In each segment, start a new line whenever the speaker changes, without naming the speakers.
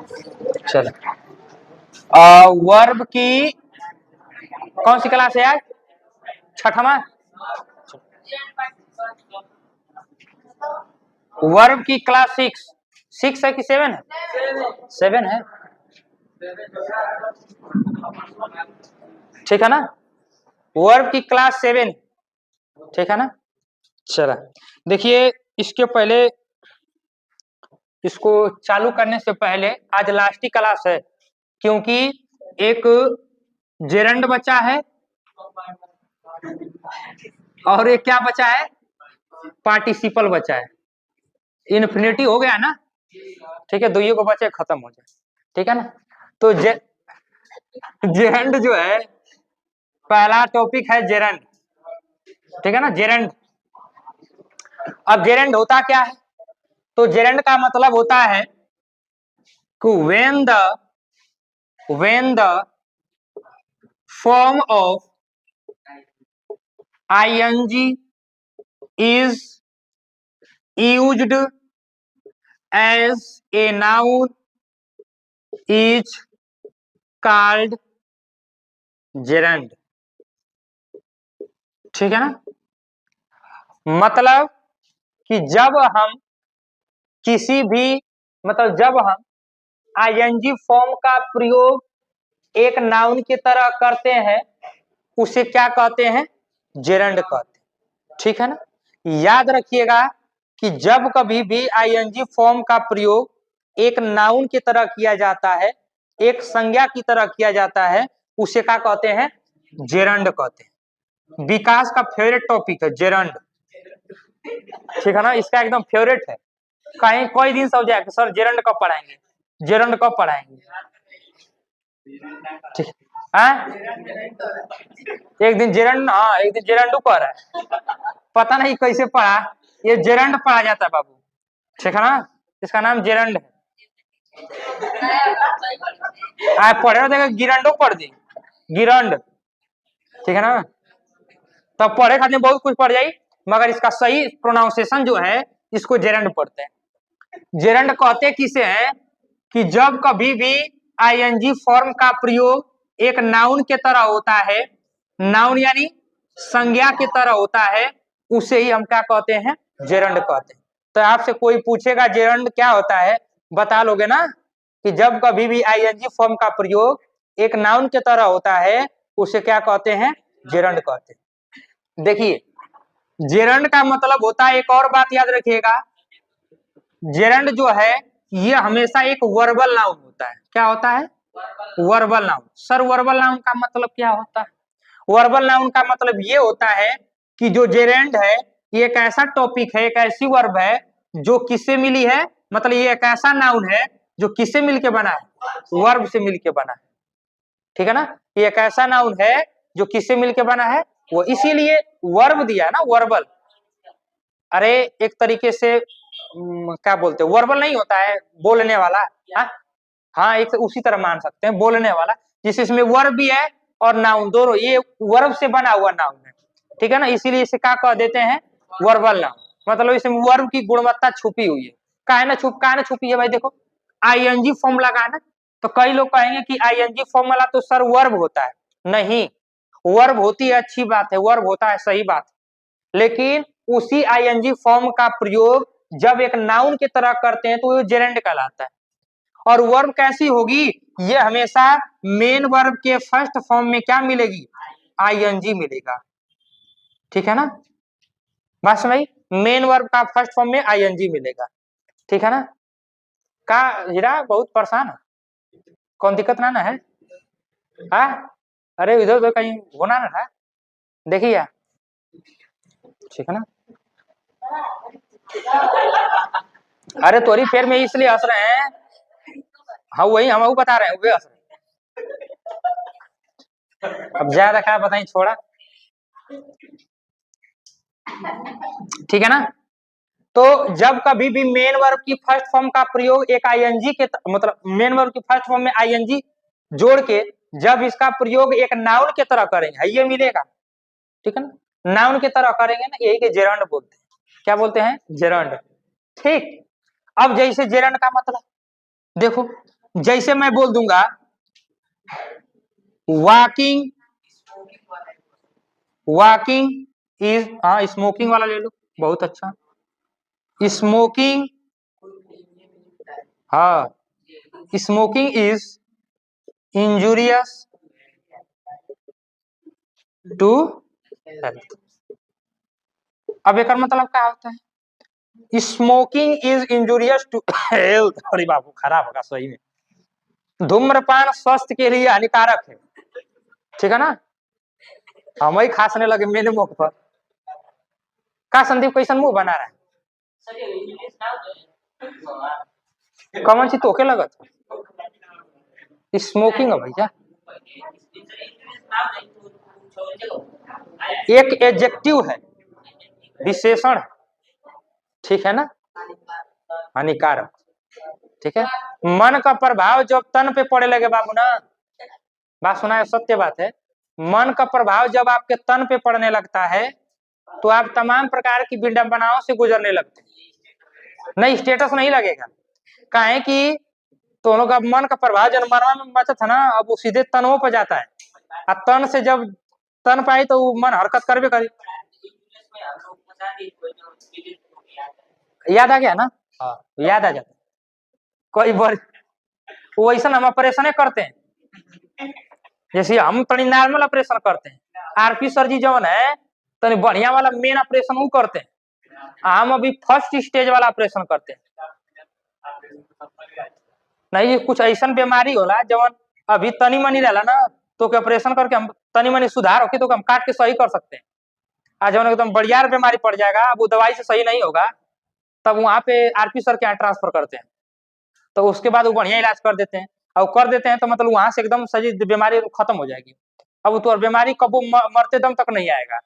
चलो, वर्ब की कौन सी क्लास है आज? छठवां। वर्ब की क्लास 6 है कि 7 है? 7 है, ठीक है ना। वर्ब की क्लास 7, ठीक है ना। चला, देखिए इसके पहले, इसको चालू करने से पहले आज लास्ट ही क्लास है, क्योंकि एक जेरंड बचा है और एक क्या बचा है, पार्टिसिपल बचा है। इन्फिनिटी हो गया ना, ठीक है, दुइयों को बचे खत्म हो जाए, ठीक है ना। तो जेरंड जो है, पहला टॉपिक है जेरंड, ठीक है ना, जेरंड। अब जेरंड होता क्या है? तो जेरंड का मतलब होता है कि when the form of ing is used as a noun is called gerund, ठीक है ना। मतलब कि जब हम किसी भी, मतलब जब हम आईएनजी फॉर्म का प्रयोग एक नाउन की तरह करते हैं, उसे क्या कहते हैं? जेरंड कहते हैं, ठीक है ना। याद रखिएगा कि जब कभी भी आईएनजी फॉर्म का प्रयोग एक नाउन की तरह किया जाता है, एक संज्ञा की तरह किया जाता है, उसे क्या कहते हैं? जेरंड कहते हैं। विकास का फेवरेट टॉपिक है जेरंड, ठीक है ना, इसका एकदम फेवरेट है। कहीं कोई दिन समझ जाए सर जेरंड कब पढ़ाएंगे, जेरंड कब पढ़ाएंगे, ठीक है। एक दिन जेरंड, हाँ एक दिन जेरंडू पढ़ रहा है, पता नहीं कैसे पढ़ा, ये जेरंड पढ़ा जाता है बाबू, ठीक है ना, इसका नाम जेरंड है। आप पढ़े हो देखो, गिरंडो पढ़ दी, गिरंड, ठीक है ना। तब पढ़े खाते बहुत कुछ पढ़ जाई, मगर इसका सही प्रोनाउंसिएशन जो है, इसको जेरंड पढ़ते हैं। जेरंड कहते किसे हैं? कि जब कभी भी आईएनजी फॉर्म का प्रयोग एक नाउन के तरह होता है, नाउन यानी संज्ञा की तरह होता है, उसे ही हम क्या कहते हैं? जेरंड कहते हैं। तो आपसे कोई पूछेगा जेरंड क्या होता है, बता लोगे ना कि जब कभी भी आईएनजी फॉर्म का प्रयोग एक नाउन के तरह होता है, उसे क्या कहते हैं? जेरंड कहते हैं। देखिए, जेरंड का मतलब होता है, एक और बात याद रखिएगा, जेरंड जो है ये हमेशा एक वर्बल नाउन होता है। क्या होता है? Verbal noun. Sir verbal noun का मतलब क्या होता है? वर्बल नाउन का मतलब ये होता है कि जो जेरंड है ये एक ऐसा टॉपिक है, एक ऐसी वर्ब है जो किससे मिली है, मतलब ये एक ऐसा नाउन है जो किससे मिलके बना है? वर्ब से मिलके बना है, ठीक है ना। ये एक ऐसा नाउन है जो किससे मिलके बना है, वो इसीलिए वर्ब दिया है ना, वर्बल। अरे एक तरीके से क्या बोलते हैं, वर्बल नहीं होता है बोलने वाला, हाँ हाँ, एक उसी तरह मान सकते हैं, बोलने वाला, जिस इसमें वर्ब भी है और नाउन दोनों, ये वर्ब से बना हुआ नाउन है, ठीक है ना, इसीलिए इसे क्या कह देते हैं? Verbal noun. मतलब इसमें वर्ब की गुणवत्ता छुपी हुई है। काहे ना छुपी है भाई, देखो आईएनजी फॉर्म लगा है ना, तो कई लोग कहेंगे कि आईएनजी फॉर्म वाला तो सर वर्ब होता है। नहीं, वर्ब होती है, अच्छी बात है, वर्ब होता है, सही बात है, लेकिन उसी आईएनजी फॉर्म का प्रयोग जब एक नाउन की तरह करते हैं तो वो जेरेंड कहलाता है। और वर्ब कैसी होगी? ये हमेशा मेन वर्ब के फर्स्ट फॉर्म में क्या मिलेगी? आईएनजी मिलेगा, ठीक है ना। बस भाई, मेन वर्ब का फर्स्ट फॉर्म में आईएनजी मिलेगा, ठीक है ना। का हीरा बहुत परेशान है, कौन दिक्कत ना है? हाँ, अरे इधर उधर कहीं होना ना था, देखिए, ठीक है ना। अरे तोरी फेर में इसलिए हंस रहे हैं, हाँ वही हम वो बता रहे हैं, वे हंस रहे हैं। अब ज्यादा क्या बताएं, छोड़ा, ठीक है ना। तो जब कभी भी मेन वर्ब की फर्स्ट फॉर्म का प्रयोग एक आईएनजी के, मतलब मेन वर्ब की फर्स्ट फॉर्म में आईएनजी जोड़ के जब इसका प्रयोग एक नाउन के तरह करेंगे, ये मिलेगा, ठीक है ना, नाउन के तरह करेंगे ना, यही के जेरंड बोलते हैं। क्या बोलते हैं? जेरंड, ठीक। अब जैसे जेरंड का मतलब देखो, जैसे मैं बोल दूंगा वॉकिंग, वॉकिंग इज, हाँ स्मोकिंग वाला ले लो, बहुत अच्छा। स्मोकिंग, हाँ smoking is injurious to health. अब एक मतलब क्या होता है, smoking is injurious to health. अरे बाबू खराब होगा सही में। धूम्रपान स्वास्थ्य के लिए हानिकारक है, ठीक है ना। हम ही खांसने लगे मेरे मुख पर। का संदीप कैसन मुंह बना रहा है, कौन सी तोके लगत स्मोकिंग है भैया, एक एडजेक्टिव है, विशेषण है, ठीक है ना, हानिकारक, ठीक है। मन का प्रभाव जब तन पे पड़े लगे बाबू ना, बात सुना है, सत्य बात है। मन का प्रभाव जब आपके तन पे पड़ने लगता है तो आप तमाम प्रकार की विडंबनाओं से गुजरने लगते हैं। नहीं स्टेटस नहीं लगेगा, काहे कि दोनों का मन का प्रभाव जब मनवा में बचा था ना, अब वो सीधे तनों पर जाता है, और तन से जब तन पाई तो मन हरकत करबे करे। याद आ गया ना, हाँ याद आ जाता। कोई बार वैसा हम ऑपरेशन करते हैं, जैसे हम तनी नॉर्मल ऑपरेशन करते हैं, आरपी सर जी जवन है तनी बढ़िया वाला मेन ऑपरेशन वो करते हैं, हम अभी फर्स्ट स्टेज वाला ऑपरेशन करते हैं। नहीं कुछ ऐसा बीमारी होला जवन अभी तनी मनी रहला ना, तो के ऑपरेशन करके हम तनी मनी सुधार होके तो हम काट के सही कर सकते हैं। आज जवन एकदम बढ़िया बीमारी पड़ जाएगा, अब वो दवाई से सही नहीं होगा, तब वहां पे आरपी सर के यहाँ ट्रांसफर करते हैं, तो उसके बाद वो बढ़िया इलाज कर देते हैं। और कर देते हैं तो मतलब वहां से एकदम सही बीमारी खत्म हो जाएगी। अब तो बीमारी कब मरते दम तक नहीं आएगा,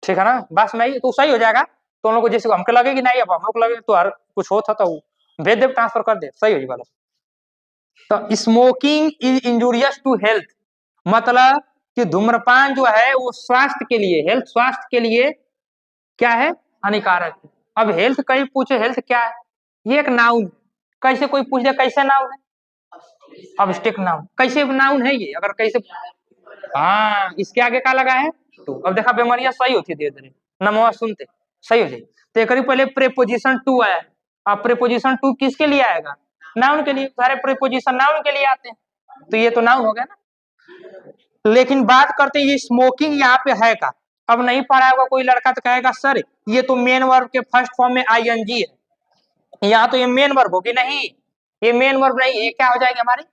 ठीक है ना। बस नहीं तो सही हो जाएगा, तो उन लोग को जैसे हमको लगेगी नहीं, अब हम लोग लगे तो हर कुछ हो था तो भेज दे, ट्रांसफर कर दे, सही हो जाएगा। तो smoking is injurious to health, मतलब कि धूम्रपान जो है वो स्वास्थ्य के लिए, हेल्थ स्वास्थ्य के लिए क्या है, हानिकारक है। अब हेल्थ कहीं पूछे हेल्थ क्या है, ये एक नाउन, कैसे कोई पूछ दे कैसे नाउन है, अब स्टिक नाउन, कैसे नाउन है ये, अगर कैसे, हाँ इसके आगे क्या लगा है टू। अब देखा बीमारियां सही होती है धीरे धीरे, नमवा सुनते सही हो जाए। तो एक पहले प्रेपोजिशन टू आया, अब प्रेपोजिशन टू किसके लिए आएगा, नाउन के लिए, सारे प्रेपोजिशन नाउन के लिए आते हैं, तो ये तो नाउन हो गया ना। लेकिन बात करते हैं ये स्मोकिंग यहाँ पे है का, अब नहीं पढ़ा होगा कोई लड़का तो कहेगा सर ये तो मेन वर्ब के फर्स्ट फॉर्म में आईएनजी है, यहाँ तो ये मेन वर्ब होगी, नहीं ये मेन वर्ब नहीं, ये क्या हो जाएगी हमारी,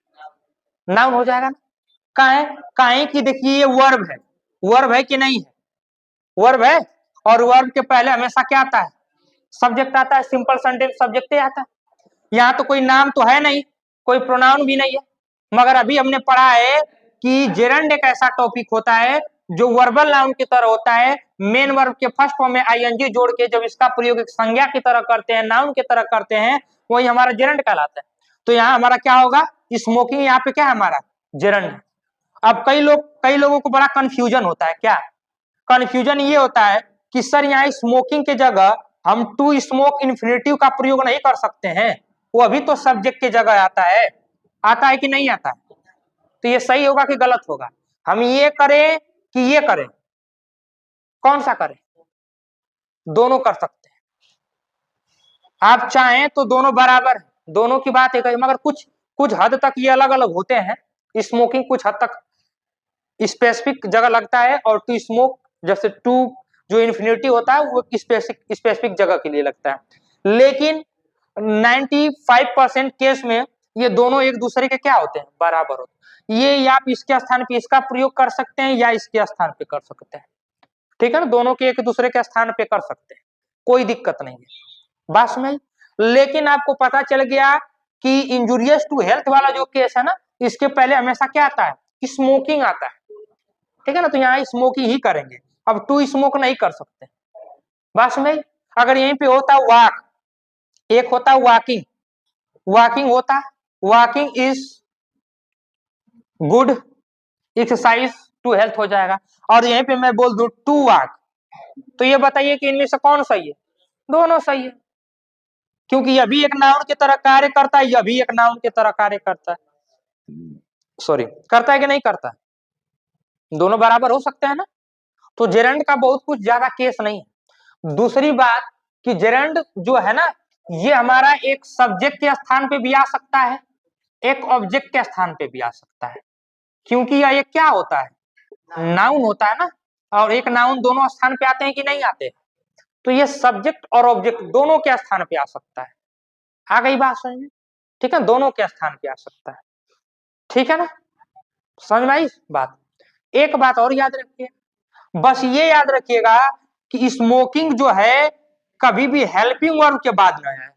नाउन हो जाएगा ना। काहे, काहे कि देखिए ये वर्ब है कि नहीं है, वर्ब है, और वर्ब के पहले हमेशा क्या आता है, सब्जेक्ट आता है, सिंपल सेंटेंस सब्जेक्ट आता है। यहाँ तो कोई नाम तो है नहीं, कोई प्रोनाउन भी नहीं है, मगर अभी हमने पढ़ा है कि जेरंड एक ऐसा टॉपिक होता है जो वर्बल नाउन की तरह होता है, मेन वर्ब के फर्स्ट फॉर्म में आईएनजी जोड़ के जब इसका प्रयोग एक संज्ञा की तरह करते हैं, नाउन की तरह करते हैं, वही हमारा जेरंड कहलाता है। तो यहाँ हमारा क्या होगा, स्मोकिंग यहाँ पे क्या है हमारा जेरंड। अब कई लोगों को बड़ा कंफ्यूजन होता है, क्या कंफ्यूजन ये होता है कि सर यहाँ स्मोकिंग के जगह हम टू स्मोक इन्फिनेटिव का प्रयोग नहीं कर सकते हैं, वो अभी तो सब्जेक्ट के जगह आता है कि नहीं आता है, तो ये सही होगा कि गलत होगा, हम ये करें कि ये करें, कौन सा करें, दोनों कर सकते हैं, आप चाहें तो दोनों बराबर है, दोनों की बात एक है, मगर कुछ कुछ हद तक ये अलग अलग होते हैं। स्मोकिंग कुछ हद तक स्पेसिफिक जगह लगता है, और टू स्मोक जैसे टू जो इन्फिनिटिव होता है वो स्पेसिफिक जगह के लिए लगता है। लेकिन 95% केस में ये दोनों एक दूसरे के क्या होते हैं, बराबर होते हैं। ये या आप इसके स्थान पे इसका प्रयोग कर सकते हैं या इसके स्थान पे कर सकते हैं, ठीक है ना, दोनों के एक दूसरे के स्थान पे कर सकते हैं, कोई दिक्कत नहीं है बस में। लेकिन आपको पता चल गया कि इंजूरियस टू हेल्थ वाला जो केस है ना, इसके पहले हमेशा क्या आता है, स्मोकिंग आता है, ठीक है ना, तो यहाँ स्मोकिंग ही करेंगे, अब टू स्मोक नहीं कर सकते बस में। अगर यहीं पे होता वॉक, एक होता वॉकिंग, वॉकिंग होता, walking is good exercise to health हो जाएगा, और यहीं पे मैं बोल दूं टू वॉक, तो ये बताइए कि इनमें से कौन सही है, दोनों सही है, क्योंकि यह भी एक नाउन की तरह कार्य करता है, यह भी एक नाउन की तरह कार्य करता है। सॉरी, करता है कि नहीं करता? दोनों बराबर हो सकते हैं ना। तो जेरेंड का बहुत कुछ ज्यादा केस नहीं है। दूसरी बात कि जेरेंड जो है ना, ये हमारा एक सब्जेक्ट के स्थान पे भी आ सकता है, एक ऑब्जेक्ट के स्थान पे भी आ सकता है, क्योंकि ये क्या होता है, नाउन होता है ना, और एक नाउन दोनों स्थान पे आते हैं कि नहीं आते? तो ये सब्जेक्ट और ऑब्जेक्ट दोनों के स्थान पे आ सकता है। आ गई बात समझ में? ठीक है, दोनों के स्थान पे आ सकता है। ठीक है ना, समझ में आई बात? एक बात और याद रखिए, बस ये याद रखिएगा कि स्मोकिंग जो है कभी भी हेल्पिंग वर्ब के बाद न है,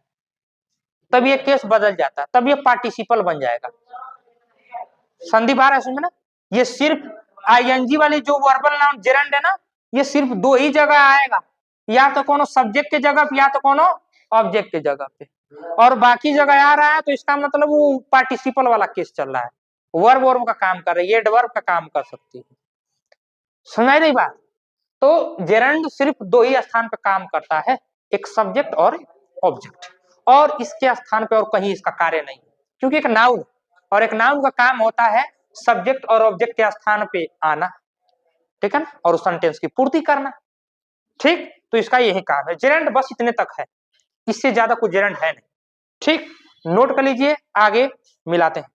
तब ये केस बदल जाता है, तब ये पार्टिसिपल बन जाएगा। संधि बार है समझ में ना, ये सिर्फ आईएनजी वाली जो वर्बल नाउन जेरेंड है ना, ये सिर्फ दो ही जगह आएगा, या तो कोनो सब्जेक्ट के जगह पे या तो कोनो ऑब्जेक्ट के जगह पे, और बाकी जगह आ रहा है तो इसका मतलब वो पार्टिसिपल वाला केस चल रहा है, वर्ब वर्ब का काम कर रही है, एडवर्ब का काम कर सकती है। समझ रही बात? तो जेरेंड सिर्फ दो ही स्थान पे काम करता है, एक सब्जेक्ट और ऑब्जेक्ट, और इसके स्थान पे और कहीं इसका कार्य नहीं, क्योंकि एक नाउन, और एक नाउन का काम होता है सब्जेक्ट और ऑब्जेक्ट के स्थान पे आना, ठीक है ना, और उस सेंटेंस की पूर्ति करना। ठीक, तो इसका यही काम है, जेरेंड बस इतने तक है, इससे ज्यादा कुछ जेरेंड है नहीं। ठीक, नोट कर लीजिए, आगे मिलाते हैं।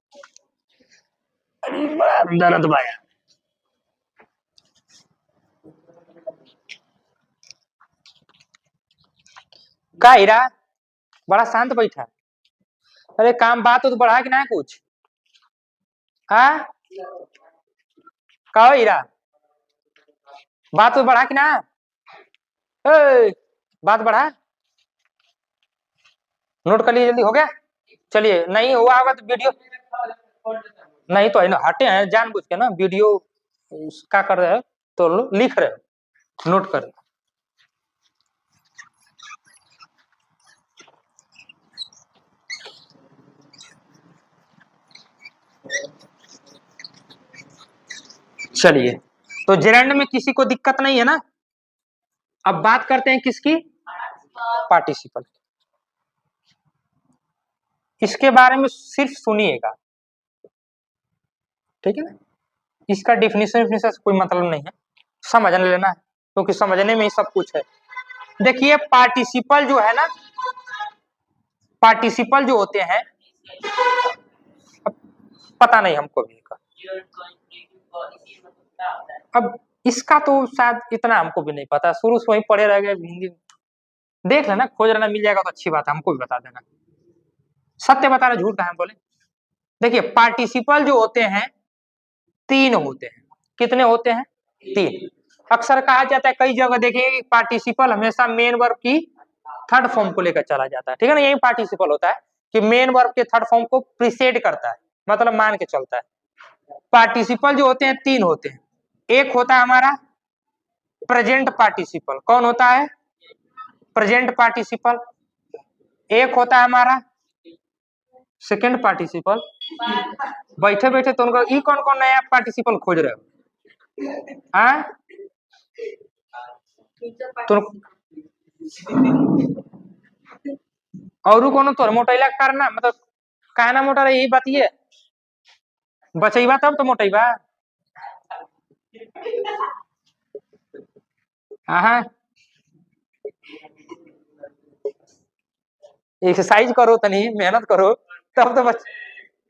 दर्द भाया का हीरा बड़ा शांत बैठा, अरे काम बात तो बढ़ा कि ना कुछ? हाँ, का हीरा बात तो बढ़ा कि ना? बात बढ़ा, नोट कर लीजिए, जल्दी हो गया? चलिए, नहीं हुआ होगा तो वीडियो, नहीं तो है ना, हटे हैं जानबूझ के ना, वीडियो क्या कर रहे हो तो लिख रहे हो, नोट कर। चलिए, तो जेरेंड में किसी को दिक्कत नहीं है ना। अब बात करते हैं किसकी, पार्टिसिपल। इसके बारे में सिर्फ सुनिएगा, ठीक है ना, इसका डिफिनेशन से कोई मतलब नहीं है, समझ लेना है, क्योंकि समझने में ही सब कुछ है। देखिए, पार्टिसिपल जो है ना, पार्टिसिपल जो होते हैं, पता नहीं हमको भी का। अब इसका तो शायद इतना हमको भी नहीं पता, शुरू से वही पढ़े रह गए हिंदी, देख लेना, खोज लेना, मिल जाएगा तो अच्छी बात है, हमको भी बता देना, सत्य बता रहे झूठ कहाँ बोले। देखिए, पार्टिसिपल जो होते हैं तीन होते हैं, कितने होते हैं? तीन। अक्सर कहा जाता है, कई जगह देखिए पार्टिसिपल हमेशा मेन वर्ब की थर्ड फॉर्म को लेकर चला जाता है, ठीक है ना, यही पार्टिसिपल होता है कि मेन वर्ब के थर्ड फॉर्म को प्रीसेड करता है, मतलब मान के चलता है। पार्टिसिपल जो होते हैं तीन होते हैं, एक होता है हमारा प्रेजेंट पार्टिसिपल, कौन होता है? Present participle. एक होता है हमारा सेकेंड पार्टिसिपल, बैठे बैठे तो उनको ई कौन कौन नया पार्टिसिपल खोज रहे हो? हाँ, तो और कोनो तो मोटैला करना, मतलब कहना मोटा रही, यही बात ये बचैबा तब तो मोटैबा। हाँ, एक्सरसाइज करो, तनी मेहनत करो, तब तो बच।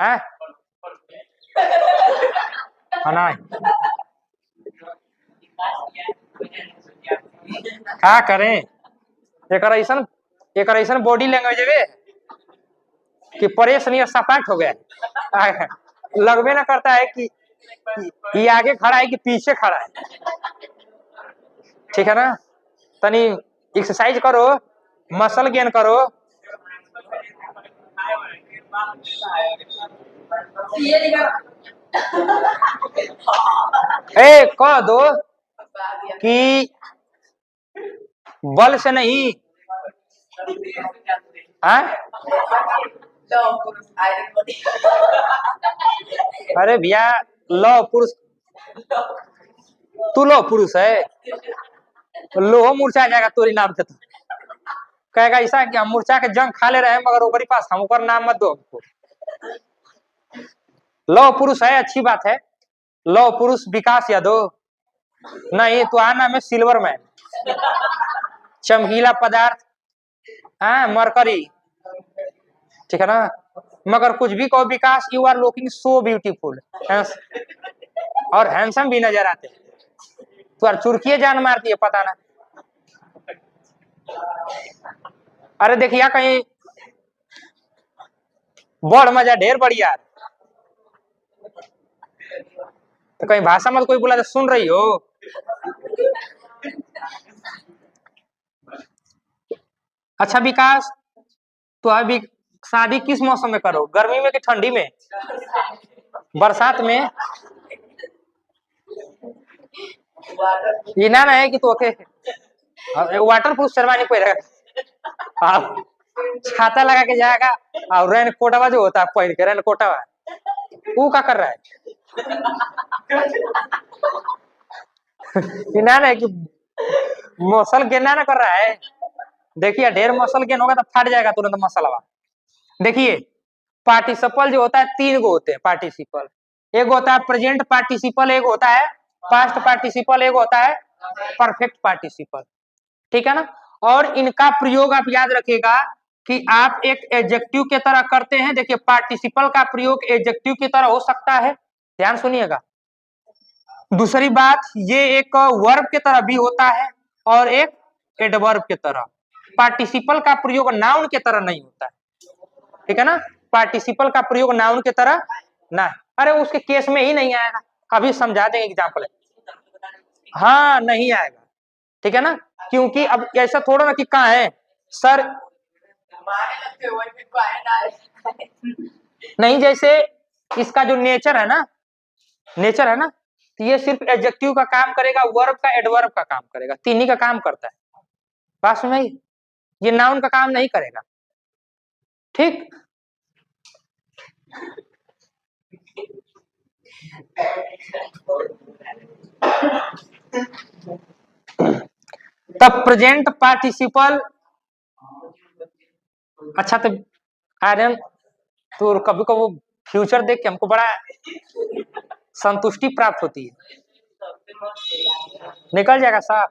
हाँ, क्या करें, एक ऐसा बॉडी लैंग्वेज है कि परेश नहीं सपाट हो गया, लगबे ना करता है कि ये आगे खड़ा है कि पीछे खड़ा है, ठीक है ना, तनी एक्सरसाइज करो, मसल गेन करो। कह दो कि बल से नहीं, अरे भैया, लौ पुरुष, तू लो पुरुष है, लोहो मूर्छा जाएगा तोरी नाम से तो। कहेगा ऐसा कि हम मूर्छा के जंग खा ले रहे हैं मगर ओकरी पास हम ऊपर नाम मत दो हमको। लौह पुरुष है, अच्छी बात है। लौह पुरुष विकास यादव नहीं, तो नाम है सिल्वर मैन, चमकीला पदार्थ, हाँ मरकरी, ठीक है ना। मगर कुछ भी कहो Vikas, you are looking so beautiful और हैंडसम भी नजर आते हैं। तो चुरकिए जान मारती है पता ना। अरे देखिए कहीं बड़ मजा ढेर बढ़िया, तो कहीं भाषा मत कोई बोला तो सुन रही हो। अच्छा विकास, तो अभी शादी किस मौसम में करो, गर्मी में कि ठंडी में, बरसात में? ये ना है कि तो ओके वाटर प्रूफ शेरवानी पहनेगा, छाता लगा के जाएगा और रेन कोटवा जो होता है पहन के, रेन कोटवा वो क्या कर रहा है? ये ना है कि मसल गेन ना कर रहा है। देखिए ढेर मसल गेन होगा तो फट जाएगा तुरंत मसलवा। देखिए पार्टिसिपल जो होता है तीन गो होते हैं पार्टिसिपल, एक होता है प्रेजेंट पार्टिसिपल, एक होता है पास्ट पार्टिसिपल, एक होता है परफेक्ट पार्टिसिपल, ठीक है ना। और इनका प्रयोग आप याद रखिएगा कि आप एक एडजेक्टिव के तरह करते हैं। देखिए पार्टिसिपल का प्रयोग एडजेक्टिव की तरह हो सकता है, ध्यान सुनिएगा। दूसरी बात, ये एक वर्ब के तरह भी होता है और एक एडवर्ब के तरह। पार्टिसिपल का प्रयोग नाउन के तरह नहीं होता है, ठीक है ना। पार्टिसिपल का प्रयोग नाउन के तरह ना, अरे उसके केस में ही नहीं आएगा, अभी समझा देंगे एग्जाम्पल। हाँ नहीं आएगा, ठीक है ना, क्योंकि अब ऐसा थोड़ा ना कि कहाँ है सर, नहीं जैसे इसका जो नेचर है ना, नेचर है ना, तो ये सिर्फ एडजेक्टिव का काम करेगा, वर्ब का एडवर्ब का काम करेगा, तीन ही का काम करता है। बात सुन में, ये नाउन का काम नहीं करेगा, ठीक। तब प्रेजेंट पार्टिसिपल, अच्छा तो आर्यन तो कभी कभी फ्यूचर देख के हमको बड़ा संतुष्टि प्राप्त होती है, निकल जाएगा साहब।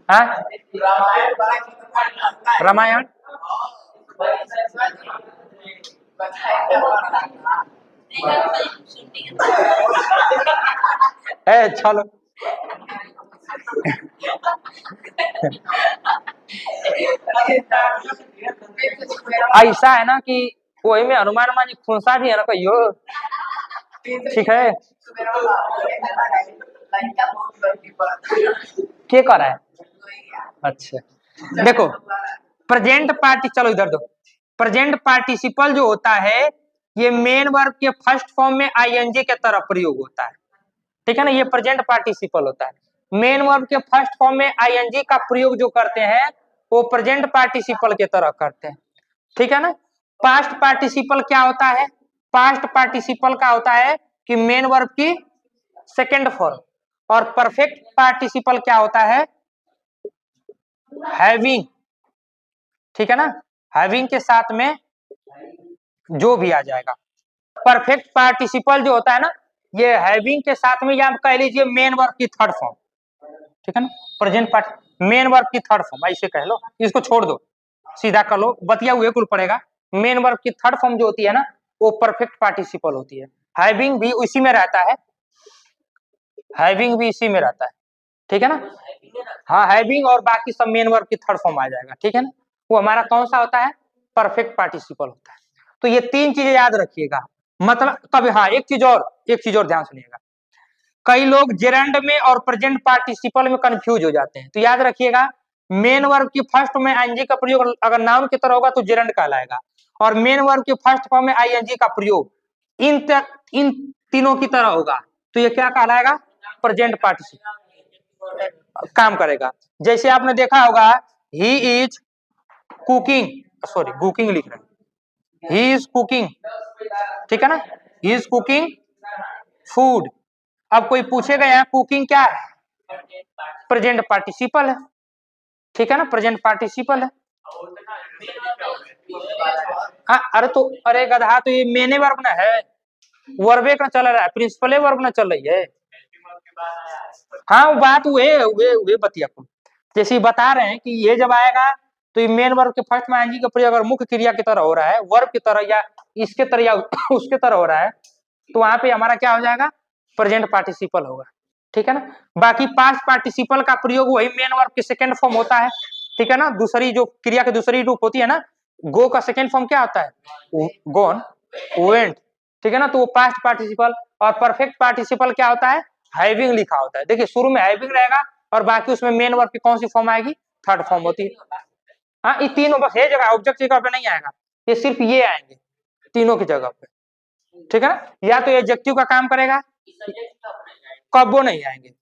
हाँ रामायण है, चलो ऐसा है ना कि वही में हनुमान मां जी फुंसा भी है ना कहियो, ठीक है। क्या कर रहा है? अच्छा देखो प्रेजेंट पार्टी, चलो इधर दो। प्रेजेंट पार्टिसिपल जो होता है ये मेन वर्ब के फर्स्ट फॉर्म में आईएनजी के तरह प्रयोग होता है, ठीक है ना। ये प्रेजेंट पार्टिसिपल होता है, मेन वर्ब के फर्स्ट फॉर्म में आईएनजी का प्रयोग जो करते हैं वो प्रेजेंट पार्टिसिपल के तरह करते हैं, ठीक है ना। पास्ट पार्टिसिपल क्या होता है? पास्ट पार्टिसिपल का होता है कि मेन वर्ब की सेकेंड फॉर्म, और परफेक्ट पार्टिसिपल क्या होता है? हैविंग, ठीक है ना, हैविंग के साथ में जो भी आ जाएगा। परफेक्ट पार्टिसिपल जो होता है ना, ये हैविंग के साथ में, या आप कह लीजिए मेन वर्ब की थर्ड फॉर्म, ठीक है ना। प्रेजेंट पार्ट मेन वर्ब की थर्ड फॉर्म ऐसे कह लो, इसको छोड़ दो, सीधा कर लो, बतिया हुए कुल पड़ेगा। मेन वर्ब की थर्ड फॉर्म जो होती है ना वो परफेक्ट पार्टिसिपल होती है। हैविंग भी उसी में रहता है, हैविंग भी इसी में रहता है, ठीक है ना। हाँ हैविंग और बाकी सब मेन वर्ब की थर्ड फॉर्म आ जाएगा, ठीक है ना। वो हमारा कौन सा होता है? परफेक्ट पार्टिसिपल होता है। तो ये तीन चीजें याद रखिएगा, मतलब कभी, हाँ एक चीज और ध्यान सुनिएगा। कई लोग जेरेंड में और प्रेजेंट पार्टिसिपल में कंफ्यूज हो जाते हैं, तो याद रखिएगा मेन वर्ब की फर्स्ट में आईएनजी का प्रयोग अगर नाउन की तरह होगा तो जेरेंड कहलाएगा, और मेन वर्ब की फर्स्ट फॉर्म में आईएनजी का प्रयोग इन तीनों की तरह होगा तो ये क्या कहलाएगा? प्रेजेंट पार्टिसिपल काम करेगा। जैसे आपने देखा होगा he is cooking, sorry cooking लिख रहे हैं, ही इज कुकिंग, ठीक है ना, ही इज कुकिंग फूड। अब कोई पूछेगा यहाँ कुकिंग क्या है, प्रेजेंट पार्टिसिपल है, ठीक है ना, प्रेजेंट पार्टिसिपल है। हाँ अरे तो अरे गधा, तो ये मेने वर्ब ना है, वर्बे का चल रहा है, प्रिंसिपले वर्ब ना चल रही है। हाँ वो बात वे बतिया को जैसे ही बता रहे हैं कि ये जब आएगा तो ये मेन वर्ब के फर्स्ट में आएंगी का प्रयोग अगर मुख्य क्रिया की तरह हो रहा है, वर्ब की तरह या इसके तरह या उसके तरह हो रहा है, तो वहां पे हमारा क्या हो जाएगा, प्रेजेंट पार्टिसिपल होगा, ठीक है ना। बाकी पास्ट पार्टिसिपल का प्रयोग वही मेन वर्ब के सेकंड फॉर्म होता है, ठीक है ना। दूसरी जो क्रिया की दूसरी रूप होती है ना, गो का सेकंड फॉर्म क्या होता है, गोन, वेंट, ठीक है ना। तो वो पास्ट पार्टिसिपल। और परफेक्ट पार्टिसिपल क्या होता है, हैविंग लिखा होता है। देखिए शुरू में हैविंग रहेगा और बाकी उसमें मेन वर्ब की कौन सी फॉर्म आएगी, थर्ड फॉर्म होती है। हाँ ये तीनों बस ये जगह ऑब्जेक्ट जगह पे नहीं आएगा, ये सिर्फ ये आएंगे तीनों की जगह पे, ठीक है ना। या तो एडजेक्टिव का काम करेगा, कब वो नहीं आएंगे,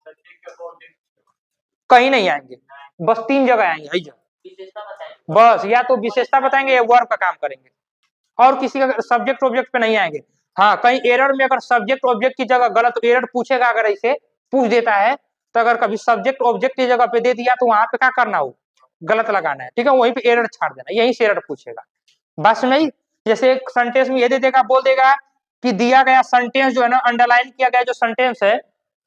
कहीं नहीं आएंगे, बस तीन जगह आएंगे बस, या तो विशेषता बताएंगे या वर्ब का काम करेंगे, और किसी का सब्जेक्ट ऑब्जेक्ट पे नहीं आएंगे। हाँ कहीं एरर में अगर सब्जेक्ट ऑब्जेक्ट की जगह गलत एरर पूछेगा, अगर ऐसे पूछ देता है तो अगर कभी सब्जेक्ट ऑब्जेक्ट की जगह पे दे दिया तो वहां पे क्या करना हो, गलत लगाना है, ठीक है, वहीं पे एरर छाड़ देना, यहीं से एरर पूछेगा। बस नहीं, जैसे एक सेंटेंस में ये दे देगा, बोल देगा कि दिया गया सेंटेंस जो है ना, अंडरलाइन किया गया जो सेंटेंस है,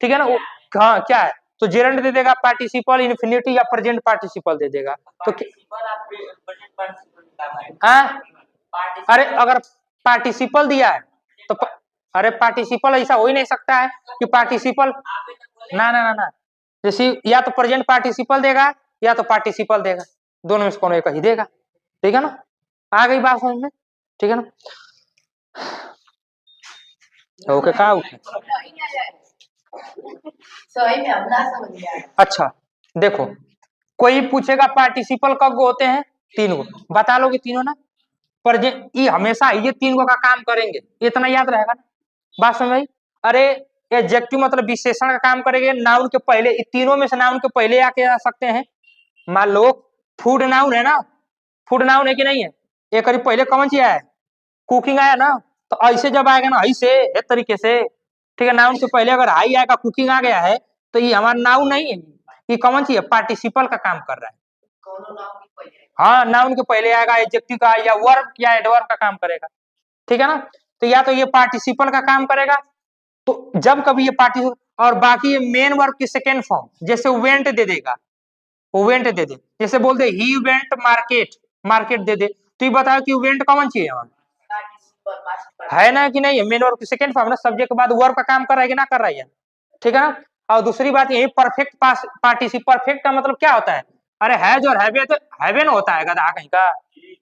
ठीक है ना, वो हाँ क्या है, तो जेरेंड दे देगा, पार्टिसिपल इन्फिनिटी या प्रेजेंट पार्टिसिपल दे देगा। तो हाँ अरे अगर पार्टिसिपल दिया है तो अरे पार्टिसिपल ऐसा हो ही नहीं सकता है कि पार्टिसिपल ना ना ना ना, जैसे या तो प्रेजेंट पार्टिसिपल देगा या तो पार्टिसिपल देगा, दोनों में से कोनो एक ही देगा, ठीक है ना। आ गई बात समझ में, ठीक है ना। ओके कहा उठे, अच्छा देखो, कोई पूछेगा पार्टिसिपल कब को होते हैं, तीन को, बता लोगे तीनों ना, पर ये हमेशा ये तीन को का काम करेंगे, इतना याद रहेगा ना, बात समझ आई। अरे एडजेक्टिव मतलब विशेषण का काम करेंगे, नाउन के पहले, तीनों में से नाउन के पहले आके आ सकते हैं। मान लो फूड नाउन है ना, फूड नाउन है कि नहीं है, एक पहले कौन सी आया है, कुकिंग आया ना, तो ऐसे जब आएगा ना ऐसे एक तरीके से, ठीक है, नाउन से पहले अगर आई आएगा, कुकिंग आ गया है, तो ये हमारा नाउन नहीं है, ये कौन सी है, पार्टिसिपल का काम कर रहा है। हाँ नाउन के पहले आएगा, एडजेक्टिव का या वर्ब या एडवर्ब का काम करेगा, ठीक है ना। तो या तो ये पार्टिसिपल का काम करेगा, तो जब कभी ये पार्टिसिपल, और बाकी ये मेन वर्ब की सेकेंड फॉर्म, जैसे वेंट दे देगा, वेंट दे दे, जैसे बोल दे ही वेंट मार्केट, मार्केट दे दे, तो ये बताओ कि वेंट कौन सी है, है ना कि नहीं है, मेन वर्ब की सेकंड फॉर्म ना, सब्जेक्ट के बाद वर्ब का काम कर रहा है कि ना कर रहा है, ठीक है ना। और दूसरी बात यही परफेक्ट पार्टिसिपल, परफेक्ट का मतलब क्या होता है, अरे हैज और हैवन होता है गधा कहीं का,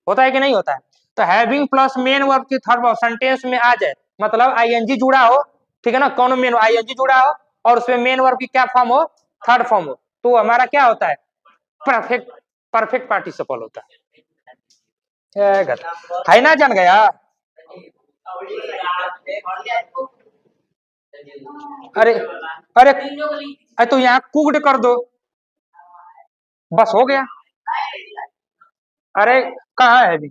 होता है कि नहीं होता है। तो हैविंग प्लस मेन वर्ब की थर्ड वर्ब सेंटेंस में आ जाए, मतलब आईएनजी जुड़ा हो, ठीक है ना, कौन मेन आईएनजी जुड़ा हो और उसमें मेन वर्ब की क्या फॉर्म हो, थर्ड फॉर्म हो, तो हमारा क्या होता है, परफेक्ट, परफेक्ट पार्टिसिपल होता है ना, जान गया। अरे अरे अरे तो यहाँ कुक्ड कर दो, बस हो गया। अरे कहाँ है अभी,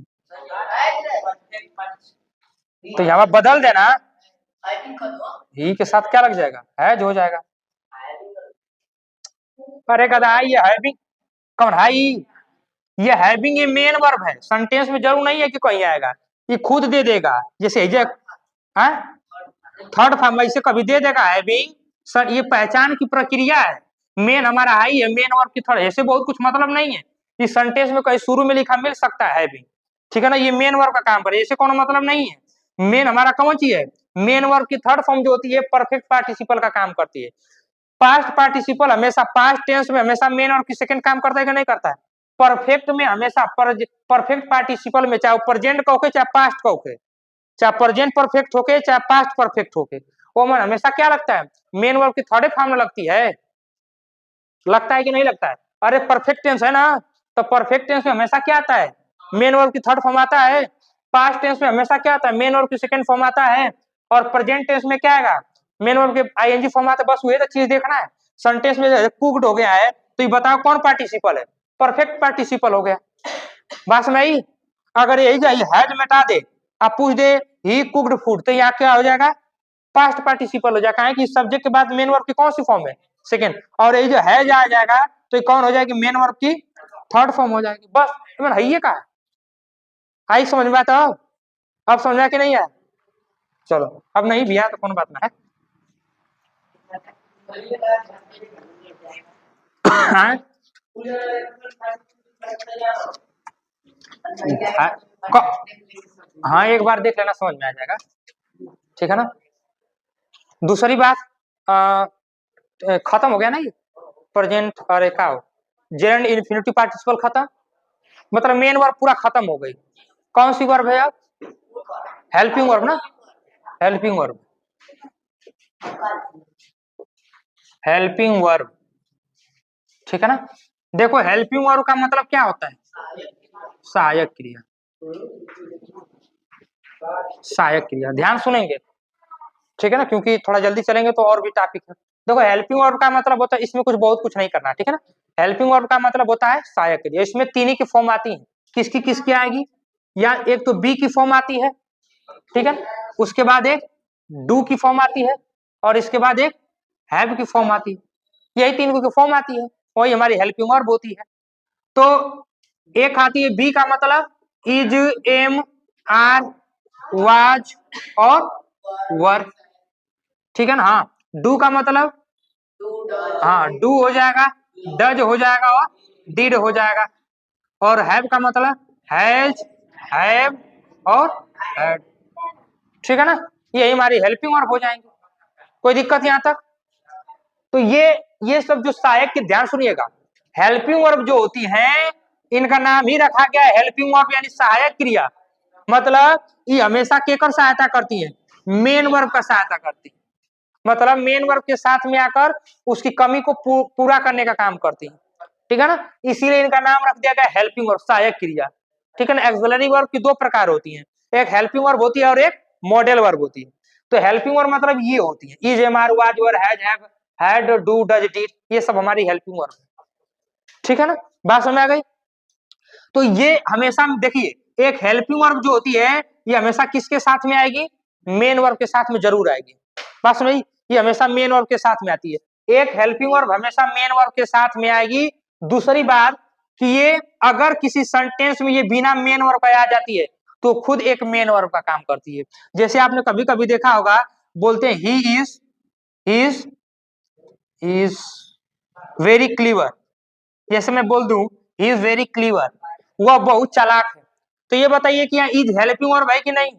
तो यहाँ बदल देना, ही के साथ क्या लग जाएगा, हैज हो जाएगा। अरे गधा ये हैविंग कौन है, ये हैविंग ये मेन वर्ब है, सेंटेंस में जरूर नहीं है कि कहीं आएगा, ये खुद दे देगा, जैसे थर्ड फॉर्म ऐसे कभी दे देगा हैविंग, सर ये पहचान की प्रक्रिया है, मेन हमारा हाई है, मेन वर्ब की थर्ड, ऐसे बहुत कुछ मतलब नहीं है, इस सेंटेंस में कहीं शुरू में लिखा मिल सकता है हैविंग, ठीक है ना, ये मेन वर्ब का काम करे, ऐसे कोनो मतलब नहीं है। मेन हमारा कौन सी है, मेन वर्ब की थर्ड फॉर्म जो होती है परफेक्ट पार्टिसिपल का काम करती है। पास्ट पार्टिसिपल हमेशा पास्ट टेंस में हमेशा मेन और की सेकंड काम करता है कि नहीं करता है, परफेक्ट में हमेशा परफेक्ट पार्टिसिपल में चाहे प्रेजेंट का होके चाहे पास्ट का होके, चाहे प्रेजेंट परफेक्ट होके चाहे पास्ट परफेक्ट होके, वो मन हमेशा क्या लगता है, मेन वर्ब की थर्ड फॉर्म में लगती है, लगता है कि नहीं लगता है। अरे परफेक्ट टेंस है ना, तो परफेक्ट टेंस में हमेशा क्या आता है, मेन वर्ब की थर्ड फॉर्म आता है, पास्ट टेंस में हमेशा क्या आता है, मेन वर्ब की सेकंड फॉर्म आता है, और प्रेजेंट टेंस में क्या आएगा, मेन वर्ब के आईएनजी फॉर्म आता है, बस वही तो चीज देखना है। सेंटेंस में कुक्ड हो गया है तो ये बताओ कौन पार्टिसिपल है, परफेक्ट पार्टिसिपल हो गया, बात में आई। अगर यही हैज मिटा दे, आप पूछ दे ही कुक्ड फूड, तो यहाँ क्या हो जाएगा, पास्ट पार्टिसिपल हो जाएगा, कि सब्जेक्ट के बाद मेन वर्ब की कौन सी फॉर्म है, सेकेंड, और ये जो है जा जाएगा तो ये कौन हो जाएगी, मेन वर्ब की थर्ड फॉर्म हो जाएगी। बस है ये का आई समझ में आता, अब समझ में कि नहीं है, चलो अब नहीं भी है तो कौन बात ना है। हाँ हाँ एक बार देख लेना समझ में आ जाएगा, ठीक है ना। दूसरी बात खत्म हो गया ना ये प्रेजेंट और एक जेरेंड इन्फिनिटिव पार्टिसिपल खत्म, मतलब मेन वर्ब पूरा खत्म हो गई। कौन सी वर्ब है अब, हेल्पिंग वर्ब ना, हेल्पिंग वर्ब, हेल्पिंग वर्ब, ठीक है ना। देखो हेल्पिंग वर्ब का मतलब क्या होता है, सहायक क्रिया, सहायक क्रिया, ध्यान सुनेंगे, ठीक है ना, क्योंकि थोड़ा जल्दी चलेंगे तो और भी टॉपिक है। देखो हेल्पिंग वर्ब का मतलब होता है, इसमें कुछ बहुत कुछ नहीं करना, ठीक है ना। हेल्पिंग वर्ब का मतलब होता है सहायक क्रिया, इसमें तीन ही की फॉर्म आती है, किसकी किसकी आएगी, या एक तो बी की फॉर्म आती है, ठीक है, उसके बाद एक डू की फॉर्म आती है, और इसके बाद एक हैव की फॉर्म आती है, यही तीन की फॉर्म आती है, वही हमारी हेल्पिंग वर्ब होती है। तो एक आती है बी का मतलब इज, एम, आर, वाज और वर, ठीक है ना। हाँ डू का मतलब, हाँ डू हो जाएगा, डज हो जाएगा और डिड हो जाएगा, और हैव का मतलब हैज, हैव और हैड, ठीक है ना, यही हमारी हेल्पिंग वर्ब हो जाएंगे। कोई दिक्कत यहाँ तक। तो ये सब जो सहायक के, ध्यान सुनिएगा, हेल्पिंग वर्ब जो होती है इनका नाम ही रखा गया है हेल्पिंग वर्ब, यानी सहायक क्रिया, मतलब ये हमेशा केकर सहायता करती है, मेन वर्ब का सहायता करती है, मतलब मेन वर्ब के साथ में आकर उसकी कमी को पूरा करने का काम करती है, ठीक है ना, इसीलिए इनका नाम रख दिया गया हेल्पिंग वर्ब, सहायक क्रिया, ठीक है ना। एक्सिलरी वर्ब की दो प्रकार होती है, एक हेल्पिंग वर्ब होती है और एक मॉडल वर्ब होती है। तो हेल्पिंग वर्ब मतलब ये होती है is, am, are, was, were, has, have, had, do, does, did, ये सब हमारी हेल्पिंग वर्ब है, ठीक है ना, बात समझ आ गई। तो ये हमेशा देखिए एक हेल्पिंग वर्ब जो होती है ये हमेशा किसके साथ में आएगी, मेन वर्ब के साथ में जरूर आएगी, बात समझी, ये हमेशा मेन वर्ब के साथ में आती है, एक हेल्पिंग वर्ब हमेशा मेन वर्ब के साथ में आएगी। दूसरी बात कि ये अगर किसी सेंटेंस में ये बिना मेन वर्ब पे आ जाती है तो खुद एक मेन वर्ब का काम करती है। जैसे आपने कभी कभी देखा होगा, बोलते हैं ही इज वेरी क्लीवर, जैसे मैं बोल दूं ही इज वेरी क्लीवर, वह बहुत चालाक है, तो ये बताइए कि यहाँ इज हेल्पिंग वर्ब है कि नहीं,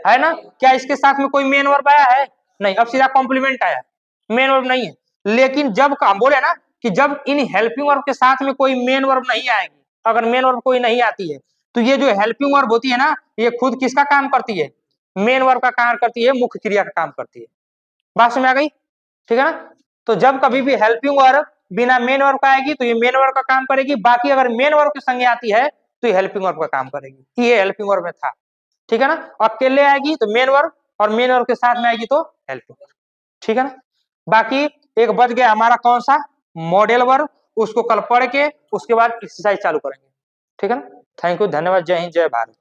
है ना, क्या इसके साथ में कोई मेन वर्ब आया है, नहीं, अब सीधा कॉम्प्लीमेंट आया, मेन वर्ब नहीं है। लेकिन जब हम बोले ना कि जब इन हेल्पिंग वर्ब के साथ में कोई मेन वर्ब नहीं आएगी, अगर मेन वर्ब कोई नहीं आती है तो ये जो हेल्पिंग वर्ब होती है ना ये खुद किसका काम करती है, मेन वर्ब का काम करती है, मुख्य क्रिया का काम करती है, बात समझ आ गई, ठीक है ना। तो जब कभी भी हेल्पिंग वर्ब बिना मेन वर्ब का आएगी तो ये मेन वर्ब का काम करेगी, बाकी अगर मेन वर्ब के संगे आती है तो ये हेल्पिंग वर्ब का काम करेगी, ये हेल्पिंग वर्ब में था, ठीक है ना। अकेले आएगी तो मेन वर्ब, और मेन वर्ब के साथ में आएगी तो हेल्पिंग वर्ब, ठीक है ना। बाकी एक बच गया हमारा कौन सा, मॉडल वर्ब, उसको कल पढ़ के उसके बाद एक्सरसाइज चालू करेंगे, ठीक है ना। थैंक यू, धन्यवाद, जय हिंद, जय भारत।